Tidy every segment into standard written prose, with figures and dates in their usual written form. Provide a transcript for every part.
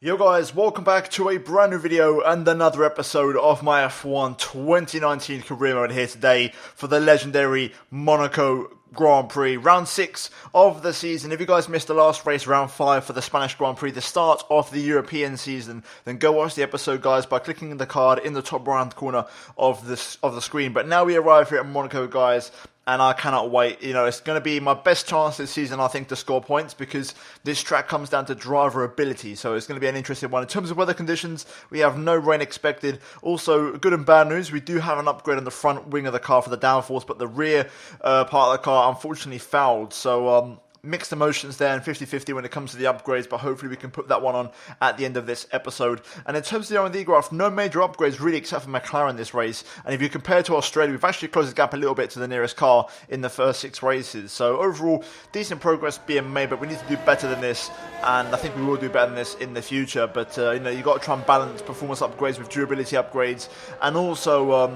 Yo guys, welcome back to a brand new video and another episode of my F1 2019 career mode here today for the legendary Monaco Grand Prix, round 6 of the season. If you guys missed the last race, round 5 for the Spanish Grand Prix, the start of the European season, then go watch the episode, guys, by clicking the card in the top right hand corner of the screen. But now we arrive here at Monaco, guys, and I cannot wait. You know, it's going to be my best chance this season, I think, to score points, because this track comes down to driver ability. So it's going to be an interesting one. In terms of weather conditions, we have no rain expected. Also, good and bad news, we do have an upgrade on the front wing of the car for the downforce, but the rear part of the car unfortunately fouled. So mixed emotions there, and 50-50 when it comes to the upgrades, but hopefully we can put that one on at the end of this episode. And in terms of the R&D graph, no major upgrades really except for McLaren this race. And if you compare to Australia, we've actually closed the gap a little bit to the nearest car in the first 6 races. So overall, decent progress being made, but we need to do better than this, and I think we will do better than this in the future. But you know, you've got to try and balance performance upgrades with durability upgrades, and also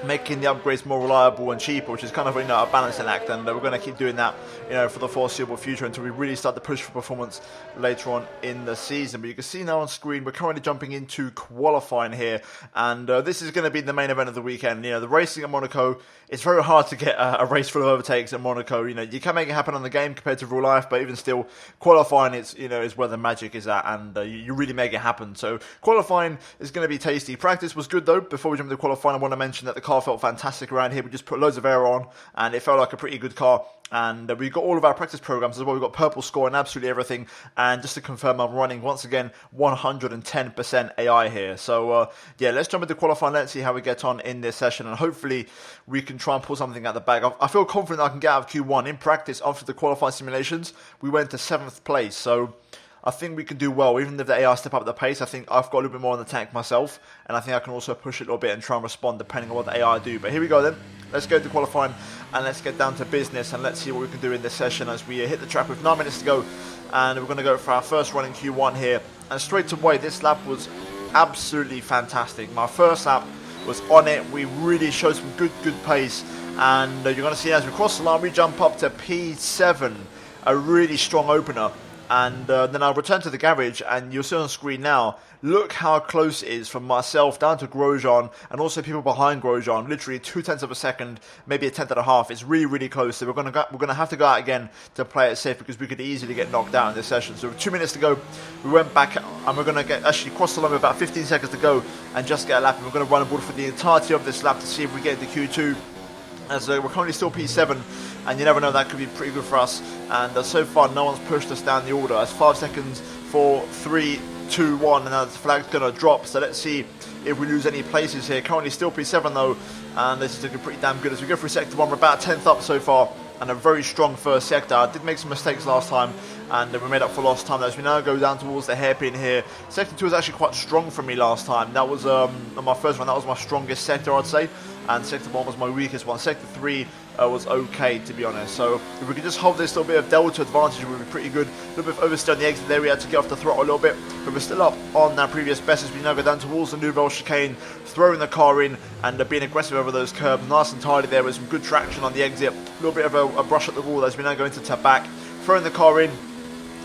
making the upgrades more reliable and cheaper, which is kind of, you know, a balancing act, and we're going to keep doing that, you know, for the foreseeable future until we really start to push for performance later on in the season. But you can see now on screen, we're currently jumping into qualifying here, and this is going to be the main event of the weekend. You know, the racing at Monaco, it's very hard to get a race full of overtakes at Monaco. You know, you can make it happen on the game compared to real life, but even still, qualifying is where the magic is at, and you really make it happen. So qualifying is going to be tasty. Practice was good though. Before we jump into qualifying, I want to mention that the car felt fantastic around here. We just put loads of air on, and it felt like a pretty good car. And we got all of our practice programs as well. We've got purple score and absolutely everything. And just to confirm, I'm running once again 110% AI here. So yeah, let's jump into qualifying. Let's see how we get on in this session, and hopefully we can try and pull something out the bag. I feel confident I can get out of Q1. In practice, after the qualifying simulations, we went to 7th place. So I think we can do well. Even if the AI step up the pace, I think I've got a little bit more on the tank myself, and I think I can also push it a little bit and try and respond depending on what the AI do. But here we go then. Let's go to qualifying, and let's get down to business, and let's see what we can do in this session as we hit the track with 9 minutes to go. And we're going to go for our first run in Q1 here. And straight away, this lap was absolutely fantastic. My first lap was on it. We really showed some good pace, and you're going to see as we cross the line, we jump up to P7, a really strong opener. And then I'll return to the garage, and you'll see on the screen now, look how close it is from myself down to Grosjean, and also people behind Grosjean, literally 0.2 of a second, maybe a tenth and a half. It's really, really close. So we're gonna have to go out again to play it safe, because we could easily get knocked out in this session. So with 2 minutes to go, we went back, and we're gonna actually cross the line with about 15 seconds to go, and just get a lap. And we're gonna run aboard for the entirety of this lap to see if we get into Q2. As we're currently still P7, and you never know, that could be pretty good for us. And so far, no one's pushed us down the order. It's 5 seconds, 4, 3, 2, 1, and now the flag's going to drop. So let's see if we lose any places here. Currently still P7 though, and this is looking pretty damn good. As we go through sector 1, we're about 10th up so far, and a very strong first sector. I did make some mistakes last time, and we made up for lost time. As we now go down towards the hairpin here, sector 2 was actually quite strong for me last time. That was on my first one, that was my strongest sector, I'd say, and sector 1 was my weakest one. Sector 3 was okay, to be honest. So if we could just hold this little bit of delta advantage, it would be pretty good. A little bit of oversteer on the exit there, we had to get off the throttle a little bit, but we're still up on our previous best as we now go down towards the Nouvelle chicane, throwing the car in and being aggressive over those curbs. Nice and tidy there with some good traction on the exit. A little bit of a brush at the wall as we now go into back, throwing the car in,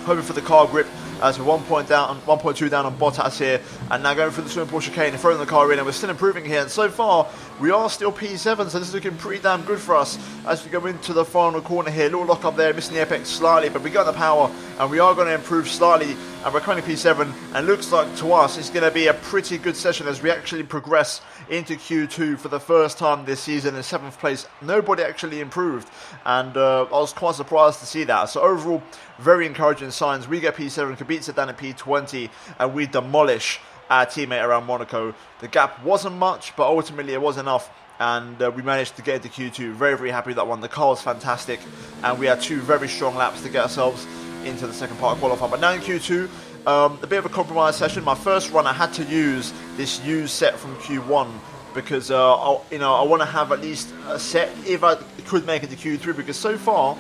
hoping for the car grip. As we're 1.2 down on Bottas here, and now going through the swimming pool chicane and throwing the car in, and we're still improving here. And so far, we are still P7, so this is looking pretty damn good for us as we go into the final corner here. Little lock up there, missing the apex slightly, but we got the power, and we are going to improve slightly. And we're currently P7, and looks like to us it's going to be a pretty good session as we actually progress into Q2 for the first time this season in 7th place. Nobody actually improved, and I was quite surprised to see that. So overall, very encouraging signs. We get P7, Kubica down at P20, and we demolish our teammate around Monaco. The gap wasn't much, but ultimately it was enough, and we managed to get into Q2. Very, very happy with that one. The car was fantastic, and we had 2 very strong laps to get ourselves into the second part of qualifying. But now in Q2, a bit of a compromise session. My first run, I had to use this used set from Q1, because I want to have at least a set if I could make it to Q3, because so far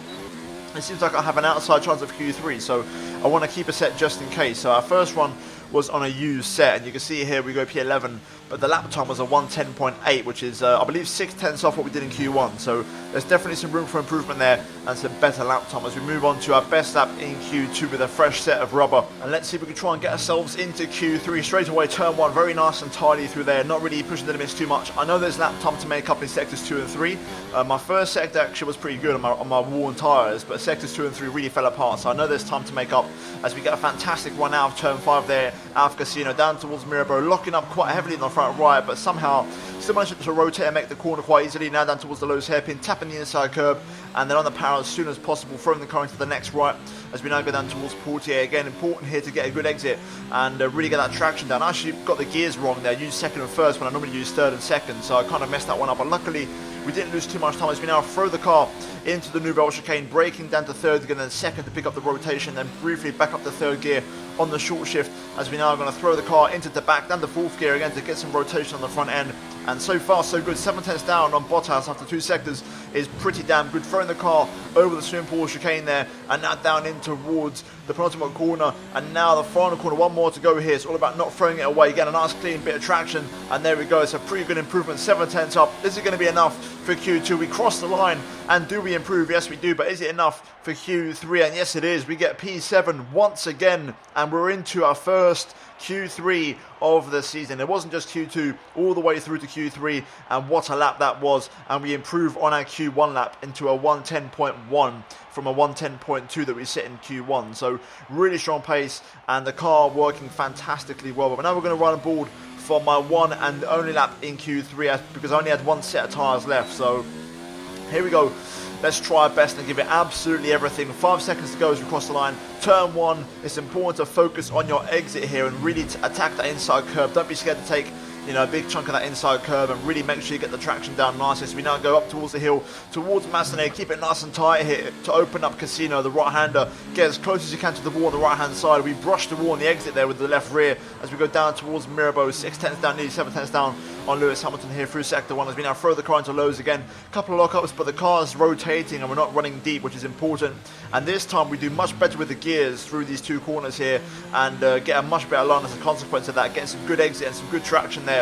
it seems like I have an outside chance of Q3, so I want to keep a set just in case. So our first run was on a used set, and you can see here we go P11, but the lap time was a 1:10.8, which is, I believe, 6/10 off what we did in Q1. So there's definitely some room for improvement there and some better lap time as we move on to our best lap in Q2 with a fresh set of rubber. And let's see if we can try and get ourselves into Q3 straight away. Turn 1, very nice and tidy through there, not really pushing the limits too much. I know there's lap time to make up in sectors 2 and 3. My first sector actually was pretty good on my worn tyres, but sectors 2 and 3 really fell apart. So I know there's time to make up as we get a fantastic run out of turn 5 there, out of Casino, down towards Mirabeau, locking up quite heavily in the front right, but somehow still managed to rotate and make the corner quite easily. Now down towards the Lowe's hairpin, tapping the inside curb, and then on the power as soon as possible, throwing the car into the next right as we now go down towards Portier. Again, important here to get a good exit and really get that traction down. I actually got the gears wrong there. I used second and first when I normally use third and second, so I kind of messed that one up, but luckily we didn't lose too much time as we now throw the car into the Nouvelle chicane, braking down to third again, then second to pick up the rotation, then briefly back up to third gear on the short shift as we now are going to throw the car into the back, down to fourth gear again to get some rotation on the front end. And so far so good, 7/10 down on Bottas after 2 sectors is pretty damn good. Throwing the car over the swimming pool chicane there and now down in towards the penultimate corner, and now the final corner, one more to go here. It's all about not throwing it away. Get a nice clean bit of traction, and there we go. It's a pretty good improvement, 7/10 up. This is going to be enough for Q2. We cross the line, and do we improve? Yes we do, but is it enough for Q3? And yes it is. We get P7 once again, and we're into our first Q3 of the season. It wasn't just Q2, all the way through to Q3, and what a lap that was. And we improve on our Q1 lap into a 1:10.1 from a 1:10.2 that we set in Q1. So really strong pace, and the car working fantastically well. But now we're going to run aboard for my one and only lap in Q3 because I only had one set of tyres left. So here we go. Let's try our best and give it absolutely everything. 5 seconds to go as we cross the line. Turn 1, it's important to focus on your exit here and really attack that inside curb. Don't be scared to take a big chunk of that inside curb and really make sure you get the traction down nicely. So we now go up towards the hill, towards Massenet. Keep it nice and tight here to open up Casino, the right-hander. Get as close as you can to the wall on the right-hand side. We brush the wall on the exit there with the left rear as we go down towards Mirabeau. 6/10 down, nearly 7/10 down on Lewis Hamilton here through sector 1 as we now throw the car into Lowe's again. Couple of lockups, but the car is rotating and we're not running deep, which is important. And this time we do much better with the gears through these 2 corners here and get a much better line as a consequence of that. Getting some good exit and some good traction there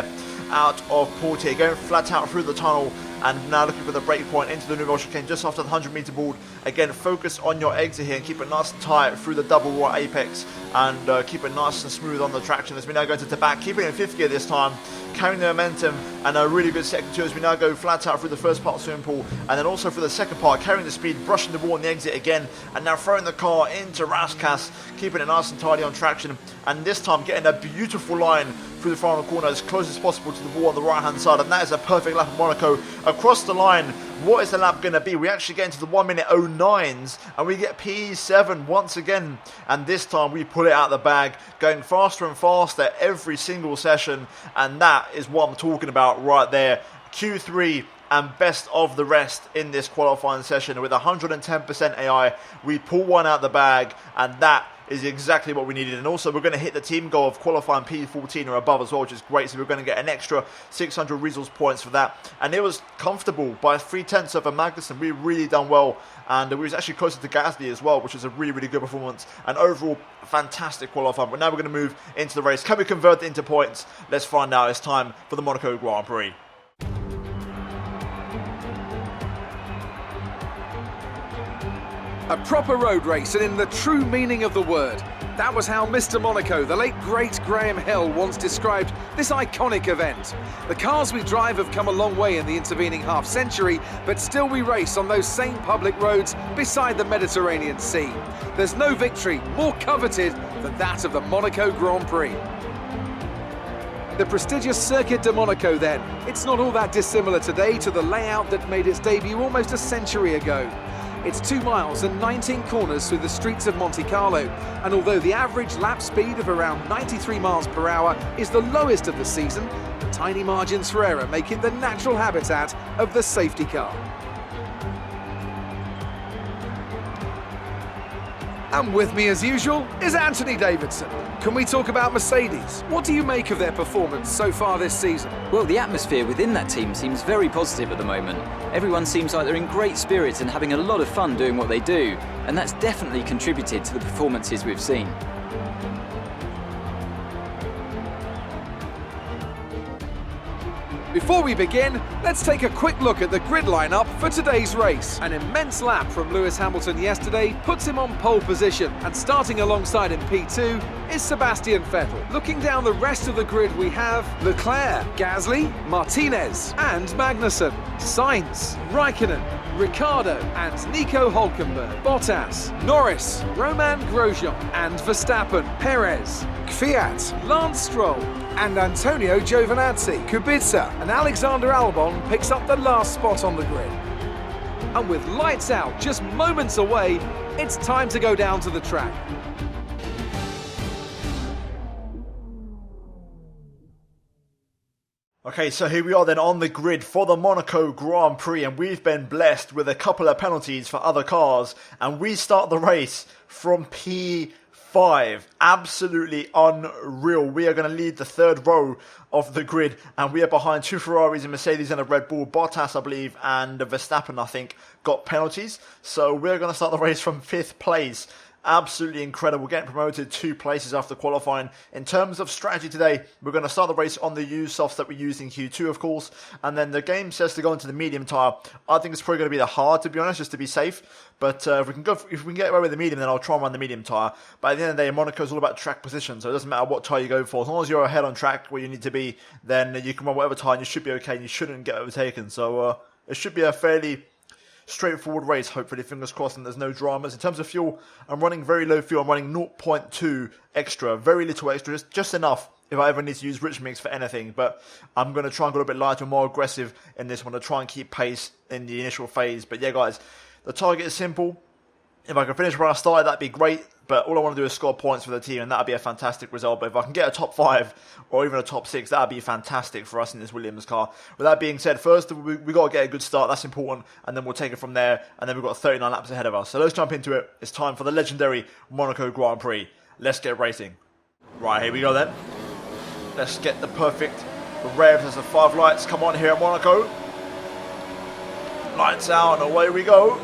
out of Portier, going flat out through the tunnel and now looking for the break point into the Nouvelle chicane just after the 100-meter board. Again, focus on your exit here and keep it nice and tight through the double right apex and keep it nice and smooth on the traction as we now go into the back, keeping it in 5th gear this time, carrying the momentum and a really good sector 2 as we now go flat out through the first part of the swimming pool and then also for the second part, carrying the speed, brushing the wall on the exit again and now throwing the car into Raskas, keeping it nice and tidy on traction and this time getting a beautiful line through the final corner as close as possible to the wall on the right hand side, and that is a perfect lap of Monaco. Across the line, what is the lap going to be? We actually get into the 1:09s and we get P7 once again, and this time we pull it out of the bag, going faster and faster every single session, and that is what I'm talking about right there. Q3 and best of the rest in this qualifying session with 110% AI. We pull one out the bag, and that is exactly what we needed. And also we're going to hit the team goal of qualifying P14 or above as well, which is great. So we're going to get an extra 600 resource points for that. And it was comfortable by 3/10 of a Magnussen. We really done well. And we was actually closer to Gasly as well, which was a really, really good performance. And overall, fantastic qualifying. But now we're going to move into the race. Can we convert it into points? Let's find out. It's time for the Monaco Grand Prix. A proper road race, and in the true meaning of the word. That was how Mr. Monaco, the late great Graham Hill, once described this iconic event. The cars we drive have come a long way in the intervening half-century, but still we race on those same public roads beside the Mediterranean Sea. There's no victory more coveted than that of the Monaco Grand Prix. The prestigious Circuit de Monaco then. It's not all that dissimilar today to the layout that made its debut almost a century ago. It's 2 miles and 19 corners through the streets of Monte Carlo, and although the average lap speed of around 93 miles per hour is the lowest of the season, tiny margins for error make it the natural habitat of the safety car. And with me as usual is Anthony Davidson. Can we talk about Mercedes? What do you make of their performance so far this season? Well, the atmosphere within that team seems very positive at the moment. Everyone seems like they're in great spirits and having a lot of fun doing what they do, and that's definitely contributed to the performances we've seen. Before we begin, let's take a quick look at the grid lineup for today's race. An immense lap from Lewis Hamilton yesterday puts him on pole position, and starting alongside in P2 is Sebastian Vettel. Looking down the rest of the grid, we have Leclerc, Gasly, Martinez and Magnussen, Sainz, Raikkonen, Ricciardo and Nico Hülkenberg, Bottas, Norris, Romain Grosjean and Verstappen, Perez, Kvyat, Lance Stroll and Antonio Giovinazzi. Kubica and Alexander Albon picks up the last spot on the grid. And with lights out just moments away, it's time to go down to the track. Okay, so here we are then on the grid for the Monaco Grand Prix, and we've been blessed with a couple of penalties for other cars, and we start the race from P5. Absolutely unreal. We are going to lead the third row of the grid, and we are behind two Ferraris, a Mercedes and a Red Bull. Bottas, I believe, and Verstappen, I think, got penalties. So we're going to start the race from 5th place. Absolutely incredible, getting promoted 2 places after qualifying. In terms of strategy today, we're going to start the race on the used softs that we used in Q2, of course, and then the game says to go into the medium tyre. I think it's probably going to be the hard, to be honest, just to be safe. But if we can get away with the medium, then I'll try and run the medium tyre. But at the end of the day, Monaco's all about track position, so it doesn't matter what tyre you go for. As long as you're ahead on track where you need to be, then you can run whatever tyre and you should be okay, and you shouldn't get overtaken. So it should be a fairly straightforward race, hopefully, fingers crossed, and there's no dramas. In terms of fuel, I'm running very low fuel. I'm running 0.2 extra, very little extra, just enough if I ever need to use rich mix for anything. But I'm going to try and go a little bit lighter, more aggressive in this one to try and keep pace in the initial phase. But yeah, guys, the target is simple. If I can finish where I started, that'd be great. But all I want to do is score points for the team, and that'd be a fantastic result. But if I can get a top 5 or even a top 6, that'd be fantastic for us in this Williams car. With that being said, first we got to get a good start. That's important, and then we'll take it from there. And then we've got 39 laps ahead of us. So let's jump into it. It's time for the legendary Monaco Grand Prix. Let's get racing. Right, here we go then. Let's get the perfect revs as the 5 lights come on here at Monaco. Lights out, and away we go.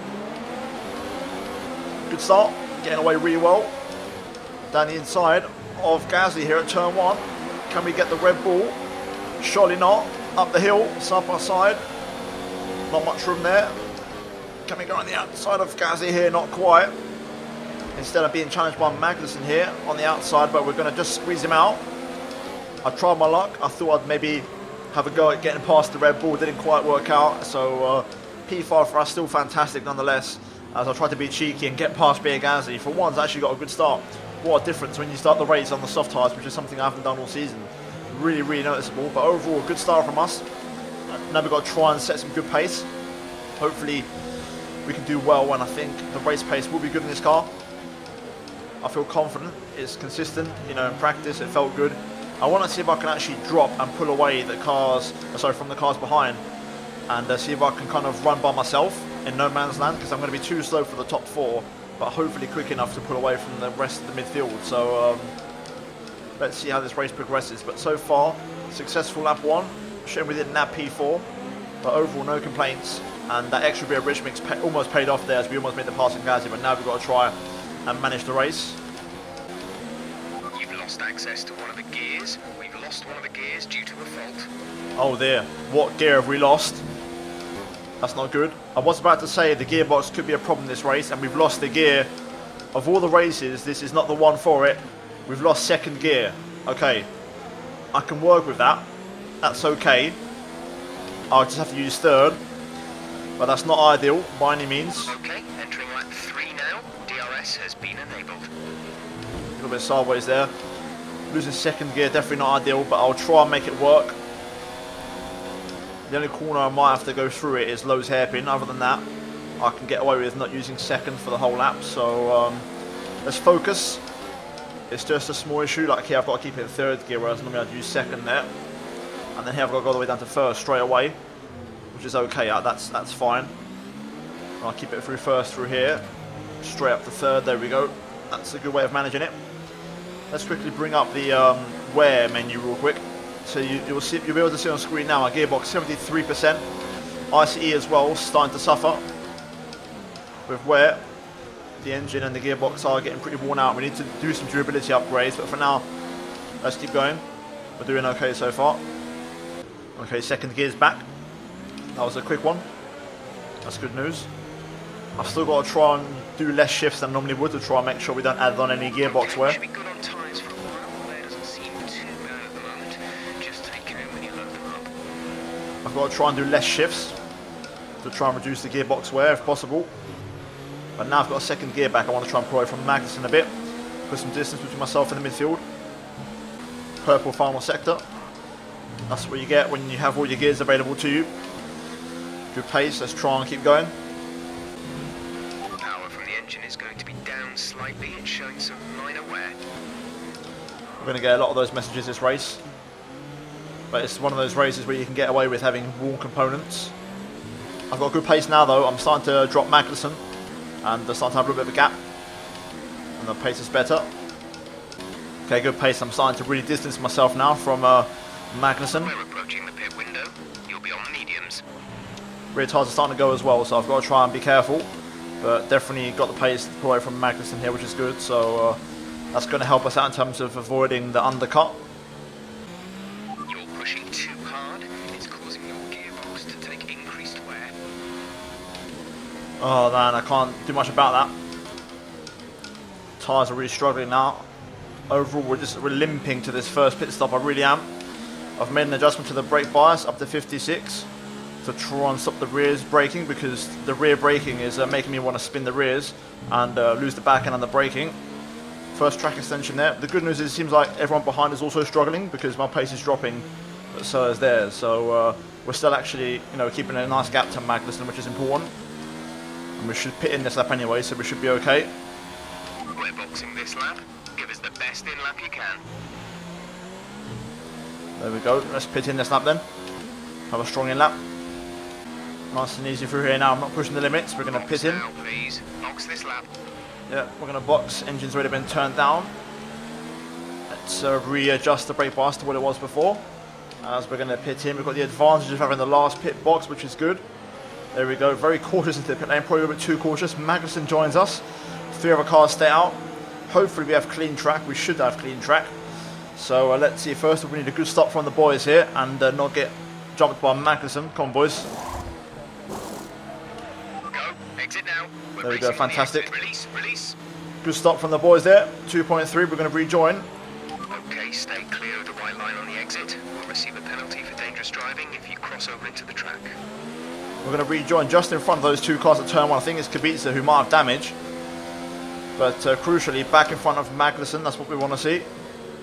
Good start. Getting away really well. Down the inside of Gasly here at turn 1. Can we get the Red Bull? Surely not. Up the hill, side by side. Not much room there. Can we go on the outside of Gasly here? Not quite. Instead of being challenged by Magnussen here on the outside, but we're going to just squeeze him out. I tried my luck. I thought I'd maybe have a go at getting past the Red Bull. Didn't quite work out. So P5 for us, still fantastic nonetheless. As I tried to be cheeky and get past Pierre Gasly. For once, actually got a good start. What a difference when you start the race on the soft tyres, which is something I haven't done all season. Really, really noticeable. But overall, good start from us. Now we've got to try and set some good pace. Hopefully, we can do well, and I think the race pace will be good in this car. I feel confident. It's consistent. You know, in practice, it felt good. I want to see if I can actually drop and pull away the cars, from the cars behind, and see if I can kind of run by myself in no man's land, because I'm going to be too slow for the top 4, but hopefully quick enough to pull away from the rest of the midfield. So let's see how this race progresses. But so far, successful lap 1. Shame we didn't nab P4, but overall no complaints. And that extra bit of rich mix almost paid off there, as we almost made the passing Gasly, but now we've got to try and manage the race. You've lost access to one of the gears. We've lost one of the gears due to a fault. Oh dear, what gear have we lost? That's not good. I was about to say the gearbox could be a problem this race, and we've lost the gear. Of all the races, this is not the one for it. We've lost second gear. Okay, I can work with that. That's okay. I'll just have to use third, but that's not ideal by any means. Okay, entering lap 3 now. DRS has been enabled. A little bit sideways there. Losing second gear, definitely not ideal, but I'll try and make it work. The only corner I might have to go through it is Lowe's hairpin. Other than that, I can get away with not using second for the whole lap. So let's focus. It's just a small issue. Like here, I've got to keep it in third gear, whereas normally I'd use second there. And then here I've got to go all the way down to first straight away, which is okay. That's fine. I'll keep it through first through here, straight up to third. There we go. That's a good way of managing it. Let's quickly bring up the wear menu real quick. So you'll be able to see on screen now our gearbox 73%. ICE as well, starting to suffer with wear. The engine and the gearbox are getting pretty worn out. We need to do some durability upgrades, but for now, let's keep going. We're doing okay so far. Okay, second gear's back. That was a quick one. That's good news. I've still got to try and do less shifts than I normally would to try and make sure we don't add on any gearbox wear. Should be good on tyres for a while. Wear doesn't seem too bad at the moment. Just take care when you load them up. I've got to try and do less shifts to try and reduce the gearbox wear if possible. But now I've got a second gear back, I want to try and pull away from Magnussen a bit. Put some distance between myself and the midfield. Purple final sector. That's what you get when you have all your gears available to you. Good pace, let's try and keep going. Power from the engine is going to be down slightly. It's showing some minor wear. We're going to get a lot of those messages this race. But it's one of those races where you can get away with having worn components. I've got good pace now though. I'm starting to drop Magnussen. And they're starting to have a little bit of a gap. And the pace is better. Okay, good pace. I'm starting to really distance myself now from Magnussen. We're approaching the pit window. You'll be on the mediums. Rear tyres are starting to go as well, so I've got to try and be careful. But definitely got the pace to pull away from Magnussen here, which is good. So that's going to help us out in terms of avoiding the undercut. You're pushing too hard. It's causing your gearbox to take increased wear. Oh man, I can't do much about that. Tyres are really struggling now. Overall, we're limping to this first pit stop. I really am. I've made an adjustment to the brake bias up to 56 to try and stop the rears braking, because the rear braking is making me want to spin the rears and lose the back end on the braking. First track extension there. The good news is it seems like everyone behind is also struggling because my pace is dropping, but so is theirs. So we're still actually, keeping a nice gap to Magnussen, which is important. And we should pit in this lap anyway, so we should be okay. We're boxing this lap. Give us the best in lap you can. There we go. Let's pit in this lap then. Have a strong in lap. Nice and easy through here now. I'm not pushing the limits. We're going to pit in. Now, please. Box this lap. Yeah, we're going to box. Engine's already been turned down. Let's readjust the brake bias to what it was before. As we're going to pit in, we've got the advantage of having the last pit box, which is good. There we go. Very cautious into the pit lane. Probably a bit too cautious. Magnussen joins us. 3 other cars stay out. Hopefully we have clean track. We should have clean track. So let's see. First we need a good stop from the boys here and not get jumped by Magnussen. Come on, boys. Go. Exit now. There we go. Fantastic. Release. Good stop from the boys there. 2.3. We're going to rejoin. Okay, stay clear of the white line on the exit. We'll receive a penalty for dangerous driving if you cross over into the track. We're going to rejoin just in front of those 2 cars at turn 1. I think it's Kubica who might have damage. But crucially, back in front of Magnussen. That's what we want to see.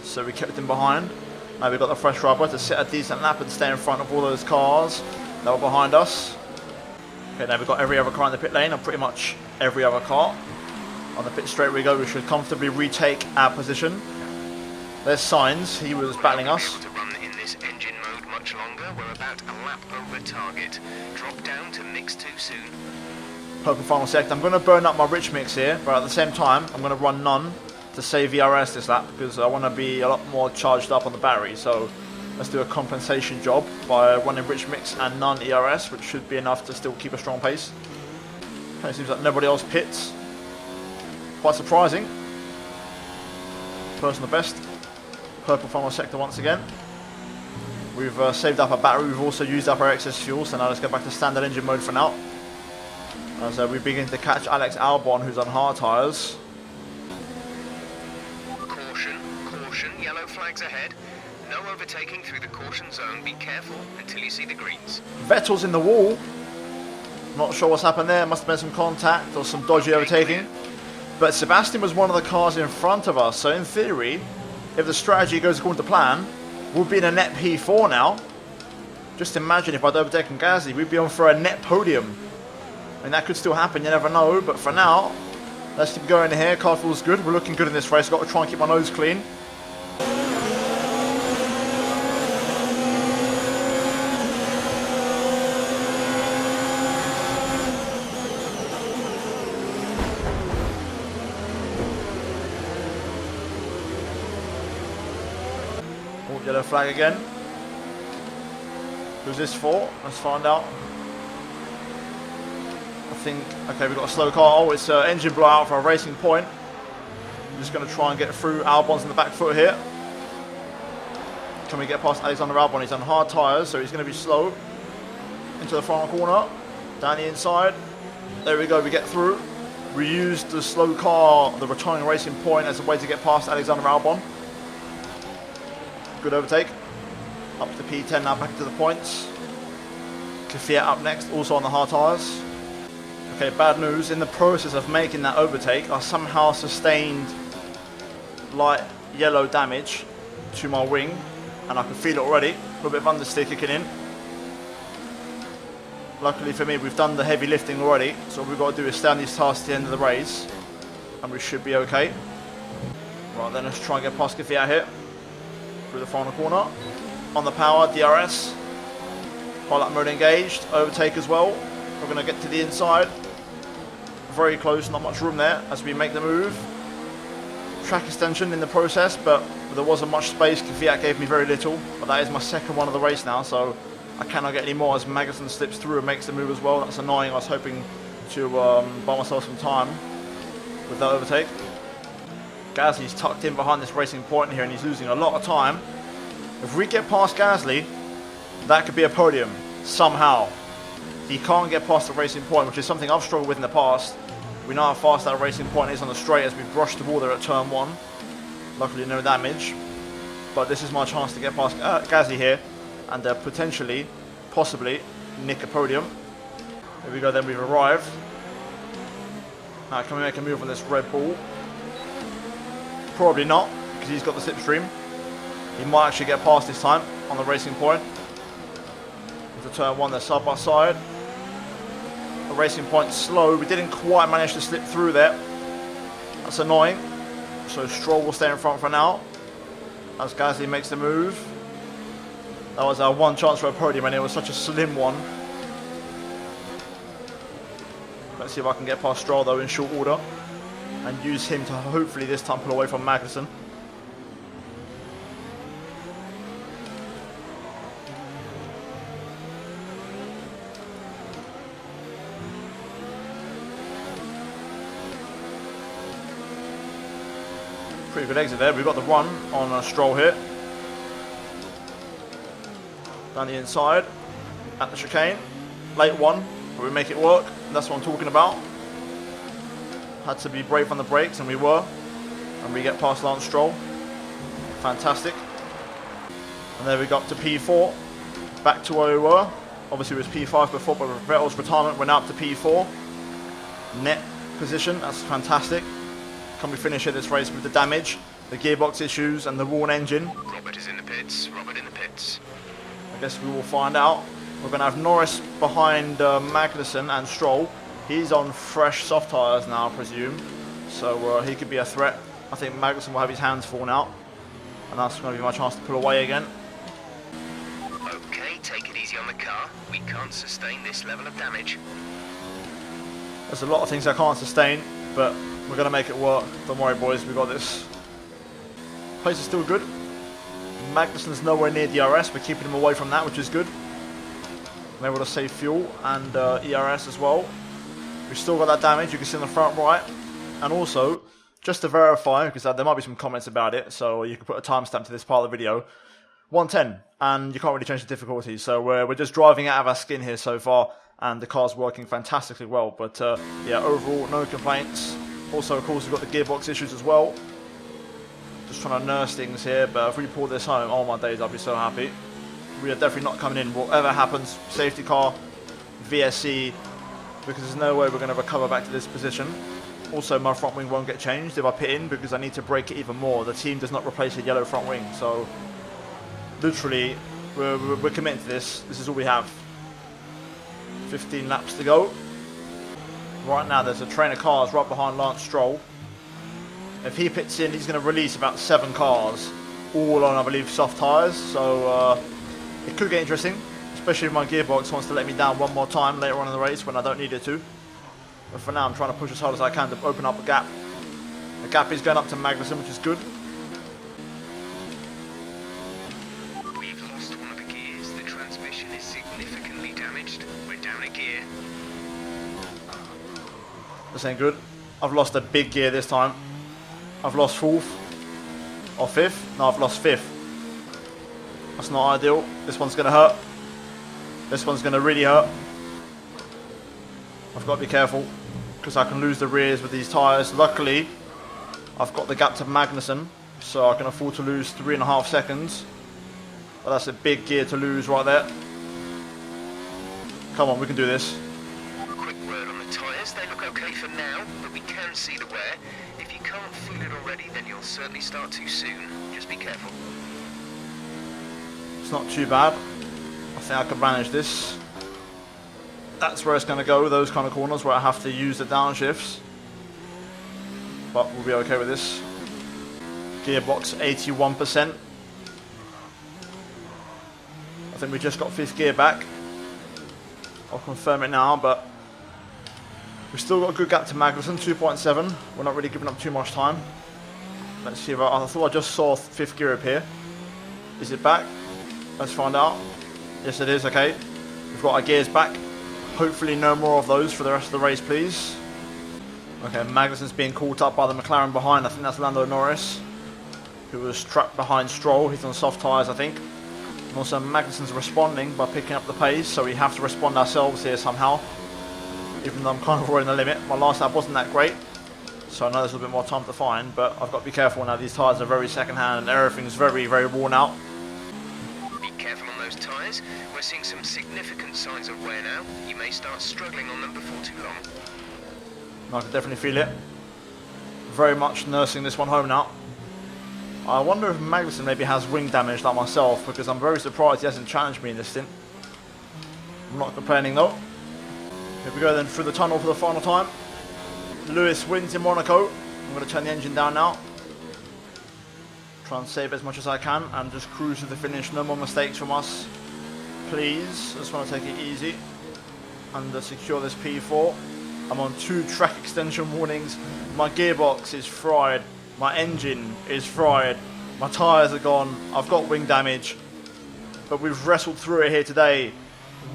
So we kept him behind. Now we've got the fresh rubber to set a decent lap and stay in front of all those cars that were behind us. Okay, now we've got every other car in the pit lane and pretty much every other car. On the pit straight we go. We should comfortably retake our position. There's Sainz. He was battling us. To run in this engine mode much longer. We're about a lap over target. Drop down to mix too soon. Purple final sector. I'm going to burn up my rich mix here, but at the same time I'm going to run none to save VRS this lap because I want to be a lot more charged up on the battery. So let's do a compensation job by running rich mix and none ERS, which should be enough to still keep a strong pace. Okay, it seems like nobody else pits. Quite surprising. Personal best. Purple final sector once again. We've saved up our battery. We've also used up our excess fuel. So now let's go back to standard engine mode for now. As we begin to catch Alex Albon, who's on hard tyres. Caution, yellow flags ahead. No overtaking through the caution zone. Be careful until you see the greens. Vettel's in the wall. Not sure what's happened there. Must have been some contact or some dodgy overtaking. But Sebastian was one of the cars in front of us. So in theory, if the strategy goes according to plan, we'll be in a net P4 now. Just imagine if I'd overtaken Gasly, we'd be on for a net podium. I mean, that could still happen, you never know. But for now, let's keep going here. Car feels good. We're looking good in this race. Got to try and keep my nose clean. Oh, yellow flag again. Who's this for? Let's find out. Okay, we've got a slow car. Oh, it's engine blowout for a racing point. I'm just going to try and get through. Albon's in the back foot here. Can we get past Alexander Albon? He's on hard tyres, so he's going to be slow. Into the final corner, down the inside. There we go, we get through. We used the slow car, the returning racing point, as a way to get past Alexander Albon. Good overtake. Up to P10 now, back to the points. Kvyat up next, also on the hard tyres. Okay, bad news. In the process of making that overtake, I somehow sustained light yellow damage to my wing, and I can feel it already. A little bit of understeer kicking in. Luckily for me, we've done the heavy lifting already, so all we've got to do is stay on these tasks at the end of the race, and we should be okay. Right then, let's try and get past Kvyat here. Through the final corner. On the power, DRS. Highlight mode engaged. Overtake as well. We're going to get to the inside. Very close, not much room there as we make the move. Track extension in the process, but there wasn't much space. Kvyat gave me very little, but that is my second one of the race now, so I cannot get any more as Magnussen slips through and makes the move as well. That's annoying. I was hoping to buy myself some time with that overtake. Gasly's tucked in behind this racing point here and he's losing a lot of time. If we get past Gasly, that could be a podium somehow. He can't get past the racing point, which is something I've struggled with in the past. We know how fast that racing point is on the straight as we brush the wall there at turn 1. Luckily no damage, but this is my chance to get past Gasly here and potentially, possibly, nick a podium. There we go, then we've arrived. Now can we make a move on this Red Bull? Probably not, because he's got the slipstream. He might actually get past this time on the racing point. Into turn 1, they're side by side. The racing point's slow. We didn't quite manage to slip through there. That's annoying. So Stroll will stay in front for now as Gasly makes the move. That was our one chance for a podium and it was such a slim one. Let's see if I can get past Stroll though in short order and use him to hopefully this time pull away from Magnussen. Pretty good exit there. We've got the run on a Stroll here. Down the inside, at the chicane. Late one, but we make it work. That's what I'm talking about. Had to be brave on the brakes, and we were. And we get past Lance Stroll. Fantastic. And there we got to P4. Back to where we were. Obviously it was P5 before, but with Vettel's retirement, we're now up to P4. Net position, that's fantastic. Can we finish this race with the damage, the gearbox issues, and the worn engine? Robert is in the pits. Robert in the pits. I guess we will find out. We're going to have Norris behind Magnussen and Stroll. He's on fresh soft tyres now, I presume. So he could be a threat. I think Magnussen will have his hands full now. And that's going to be my chance to pull away again. Okay, take it easy on the car. We can't sustain this level of damage. There's a lot of things I can't sustain, but we're going to make it work. Don't worry, boys, we got this. Pace is still good. Magnussen's nowhere near DRS. We're keeping him away from that, which is good. I'm able to save fuel and ERS as well. We've still got that damage. You can see on the front right. And also, just to verify, because there might be some comments about it, so you can put a timestamp to this part of the video. 110, and you can't really change the difficulty. So we're just driving out of our skin here so far, and the car's working fantastically well. But yeah, overall, no complaints. Also, of course, we've got the gearbox issues as well. Just trying to nurse things here, but if we pull this home, oh my days, I'll be so happy. We are definitely not coming in. Whatever happens, safety car, VSC, because there's no way we're going to recover back to this position. Also, my front wing won't get changed if I pit in, because I need to break it even more. The team does not replace a yellow front wing, so literally, we're committing to this. This is all we have. 15 laps to go. Right now, there's a train of cars right behind Lance Stroll. If he pits in, he's going to release about 7 cars, all on, I believe, soft tyres. So it could get interesting, especially if my gearbox wants to let me down one more time later on in the race when I don't need it to. But for now, I'm trying to push as hard as I can to open up a gap. The gap is going up to Magnussen, which is good. We've lost one of the gears. The transmission is significantly damaged. We're down a gear. This ain't good. I've lost a big gear this time. I've lost 4th or 5th. No, I've lost 5th. That's not ideal. This one's going to hurt. This one's going to really hurt. I've got to be careful because I can lose the rears with these tyres. Luckily, I've got the gap to Magnussen, so I can afford to lose 3.5 seconds. But that's a big gear to lose right there. Come on, we can do this. Quick word on the tyres. They look okay for now, but we can see the wear. If you can't feel it already, then you'll certainly start too soon. Just be careful. It's not too bad. I think I can manage this. That's where it's going to go, those kind of corners where I have to use the downshifts. But we'll be okay with this. Gearbox 81%. I think we just got 5th gear back. I'll confirm it now, but we've still got a good gap to Magnussen, 2.7. We're not really giving up too much time. Let's see if I thought I just saw 5th gear appear. Is it back? Let's find out. Yes, it is. Okay. We've got our gears back. Hopefully no more of those for the rest of the race, please. Okay, Magnussen's being caught up by the McLaren behind. I think that's Lando Norris, who was trapped behind Stroll. He's on soft tyres, I think. And also Magnussen's responding by picking up the pace, so we have to respond ourselves here somehow. Even though I'm kind of already in the limit. My last lap wasn't that great, so I know there's a little bit more time to find, but I've got to be careful now. These tyres are very second-hand and everything's very, very worn out. Be careful on those tyres. We're seeing some significant signs of wear now. You may start struggling on them before too long. I can definitely feel it. Very much nursing this one home now. I wonder if Magnussen maybe has wing damage like myself, because I'm very surprised he hasn't challenged me in this stint. I'm not complaining though. Here we go then through the tunnel for the final time. Lewis wins in Monaco. I'm going to turn the engine down now. Try and save as much as I can and just cruise to the finish. No more mistakes from us. Please. Just want to take it easy and secure this P4. I'm on 2 track extension warnings. My gearbox is fried. My engine is fried. My tyres are gone. I've got wing damage. But we've wrestled through it here today.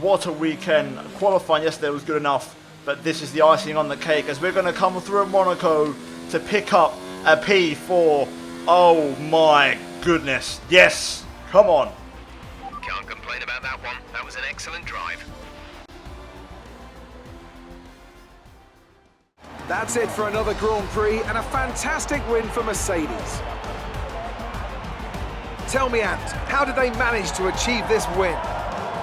What a weekend. Qualifying yesterday was good enough. But this is the icing on the cake as we're going to come through at Monaco to pick up a P4. Oh my goodness. Yes. Come on. Can't complain about that one. That was an excellent drive. That's it for another Grand Prix and a fantastic win for Mercedes. Tell me, Ant, how did they manage to achieve this win?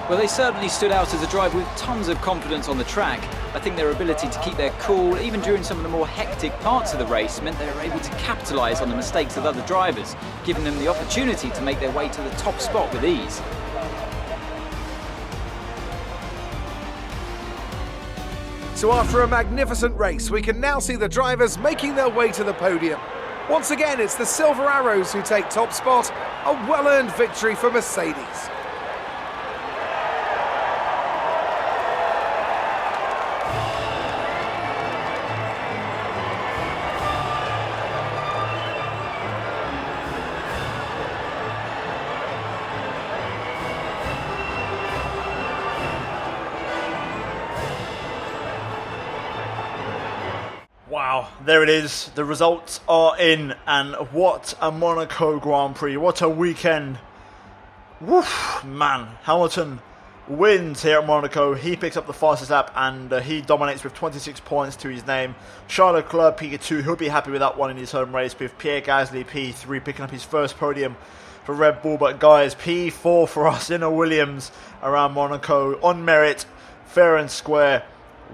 Well, they certainly stood out as a drive with tons of confidence on the track. I think their ability to keep their cool, even during some of the more hectic parts of the race, meant they were able to capitalise on the mistakes of other drivers, giving them the opportunity to make their way to the top spot with ease. So after a magnificent race, we can now see the drivers making their way to the podium. Once again, it's the Silver Arrows who take top spot, a well-earned victory for Mercedes. Wow, there it is. The results are in, and what a Monaco Grand Prix. What a weekend. Woof, man. Hamilton wins here at Monaco. He picks up the fastest lap, and he dominates with 26 points to his name. Charles Leclerc, P2, he'll be happy with that one in his home race, with Pierre Gasly, P3, picking up his first podium for Red Bull. But guys, P4 for us in a Williams around Monaco. On merit, fair and square.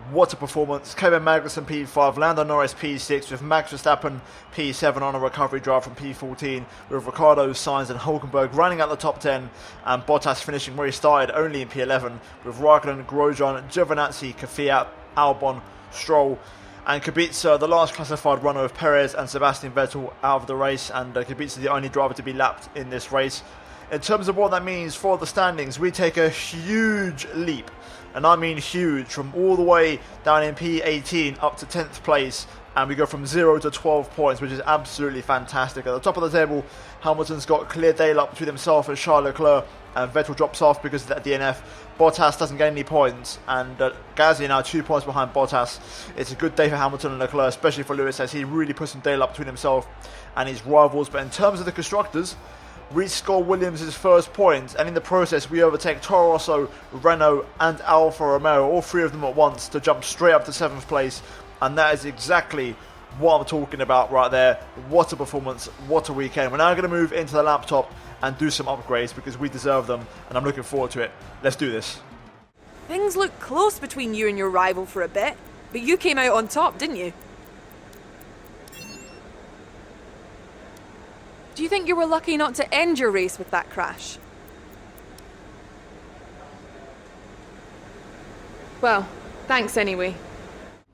What a performance. Kevin Magnussen P5, Lando Norris P6, with Max Verstappen P7 on a recovery drive from P14, with Ricciardo, Sainz and Hulkenberg running out the top 10, and Bottas finishing where he started, only in P11, with Raikkonen, Grosjean, Giovinazzi, Kvyat, Albon, Stroll and Kubica, the last classified runner of Perez and Sebastian Vettel out of the race, and Kubica the only driver to be lapped in this race. In terms of what that means for the standings, we take a huge leap. And I mean huge, from all the way down in P18 up to 10th place. And we go from 0 to 12 points, which is absolutely fantastic. At the top of the table, Hamilton's got clear daylight between himself and Charles Leclerc. And Vettel drops off because of that DNF. Bottas doesn't get any points. And Gasly now 2 points behind Bottas. It's a good day for Hamilton and Leclerc, especially for Lewis, as he really puts some daylight between himself and his rivals. But in terms of the constructors, we score Williams' first point, and in the process we overtake Toro Rosso, Renault and Alfa Romeo, all three of them at once, to jump straight up to 7th place. And that is exactly what I'm talking about right there. What a performance, what a weekend. We're now going to move into the laptop and do some upgrades because we deserve them, and I'm looking forward to it. Let's do this. Things looked close between you and your rival for a bit, but you came out on top, didn't you? Do you think you were lucky not to end your race with that crash? Well, thanks anyway.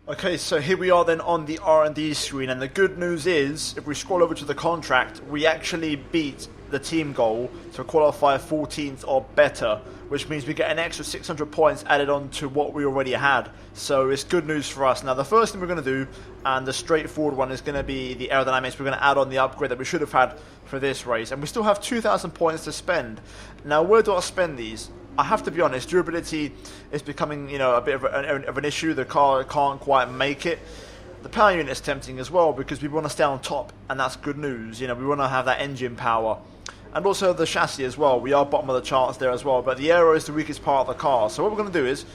Okay, so here we are then on the R&D screen, and the good news is, if we scroll over to the contract, we actually beat the team goal to qualify 14th or better, which means we get an extra 600 points added on to what we already had. So it's good news for us. Now the first thing we're going to do, and the straightforward one, is going to be the aerodynamics. We're going to add on the upgrade that we should have had for this race, and we still have 2,000 points to spend. Now where do I spend these? I have to be honest, durability is becoming, a bit of an issue. The car can't quite make it. The power unit is tempting as well because we want to stay on top, and that's good news. We want to have that engine power. And also the chassis as well. We are bottom of the charts there as well, but the aero is the weakest part of the car. So what we're going to do is,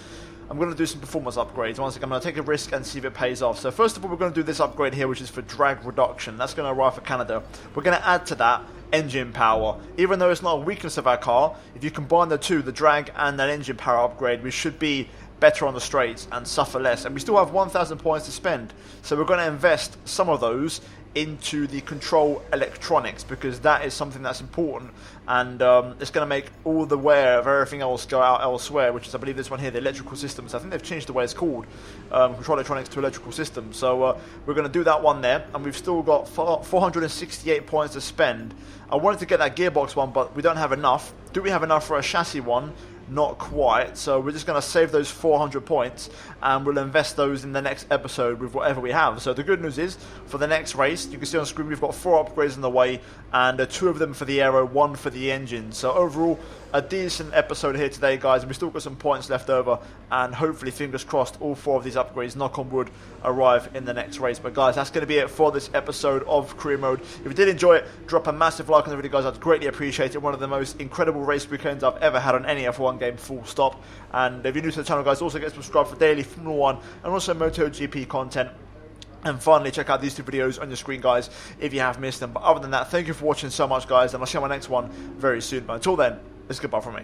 I'm going to do some performance upgrades. Once again, I'm going to take a risk and see if it pays off. So first of all, we're going to do this upgrade here, which is for drag reduction. That's going to arrive for Canada. We're going to add to that engine power. Even though it's not a weakness of our car, if you combine the two, the drag and that engine power upgrade, we should be better on the straights and suffer less. And we still have 1,000 points to spend. So we're going to invest some of those into the control electronics, because that is something that's important, and it's going to make all the wear of everything else go out elsewhere, which is, I believe, this one here, the electrical systems. I think they've changed the way it's called, control electronics to electrical systems. So we're going to do that one there, and we've still got 468 points to spend. I wanted to get that gearbox one, but we don't have enough. Do we have enough for a chassis one? Not quite, so we're just going to save those 400 points and we'll invest those in the next episode with whatever we have. So the good news is, for the next race, you can see on screen we've got 4 upgrades on the way, and 2 of them for the aero, 1 for the engine. So overall, a decent episode here today, guys, and we've still got some points left over, and hopefully, fingers crossed, all 4 of these upgrades, knock on wood, arrive in the next race. But guys, that's going to be it for this episode of Career Mode. If you did enjoy it, drop a massive like on the video, guys. I'd greatly appreciate it. One of the most incredible race weekends I've ever had on any F1 game, full stop. And if you're new to the channel, guys, also get subscribed for daily Formula 1 and also MotoGP content. And finally, check out these 2 videos on your screen, guys, if you have missed them. But other than that, thank you for watching so much, guys, and I'll see you on my next one very soon. But until then, it's goodbye from me.